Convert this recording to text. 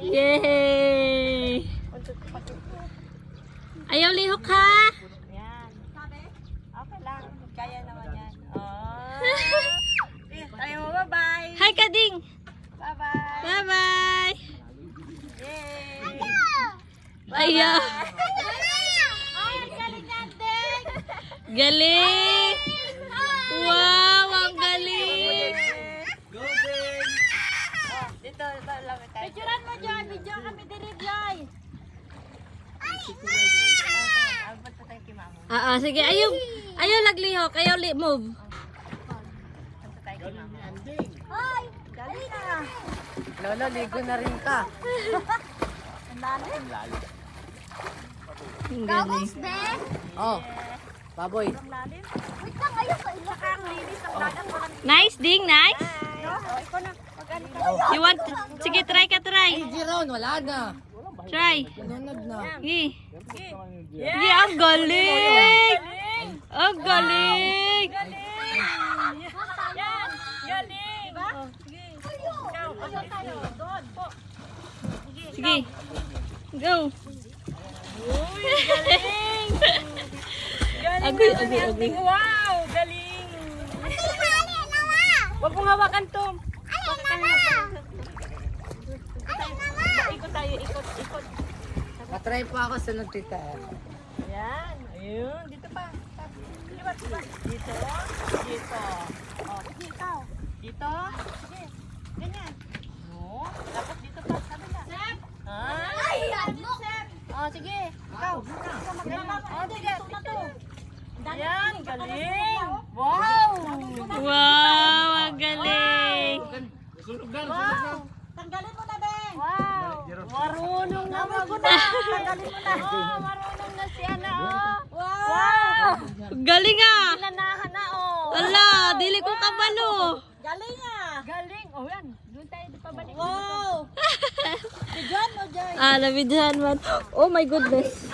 Yay! Ayaw lihok ha? Yan. Sabi? Okay lang. Kaya naman yan. Oh. Ayaw mo, bye-bye. Hi, Kading! Bye-bye. Bye-bye! Yay. Ayaw! Ay, ang galing natin. Galing! Wow, ang galing! Dito lang tayo. Picturean mo dyan, video kami diri Joy. Abot pa tayo kay mama. Sige. Ayaw laglihok. Ayaw move. Abot pa tayo kay mama. Hoy, dali na. Lolo, ligo na rin ka. Ang lalim. Ang galing. Be. Oh, baboy. Ang lalim. Wait lang, ayun sa ilo. Ang linis ng dagat. Nice, Ding. Nice. No? Ikaw na. Mag-ano ka. You want... Sige, try ka, try. Jeron, wala na. Try. Nunod na. Sige. Sige, ang galing! Ang galing! Yan. Galing. Diba? Sige. Ikaw. Ayaw tayo. Doon. Po. Sige. Go. Agoy, agoy, agoy. Wow, galing. Huwag mong hawakan, Tom. Ikot tayo, ikot. Matry pa ako sa nagtita. Yan. Ayun. Dito pa. Liwat. Dito. Dito. Oh, sige, ikaw. Dito. Sige. Ganyan. No. Tapos dito pa. Kabila. Sep. Ay, ano? Oh, sige. Ikaw. Oh, sige. Dito. Yan. Galing. Wow. Wow, ang galing! Wow. Tanggalin mo na, Ben. Wow. Marunong na Tanggalin mo na. Oh, marunong na si Ana, oh. Wow. Galing ah! Nanahan na, oh. Wala, dili ko kabalo. Galing ah. Galing. Oh, yan. Doon tayo pabalik. Wow. Si John mo, Joy. Nabidyan man. Oh my goodness.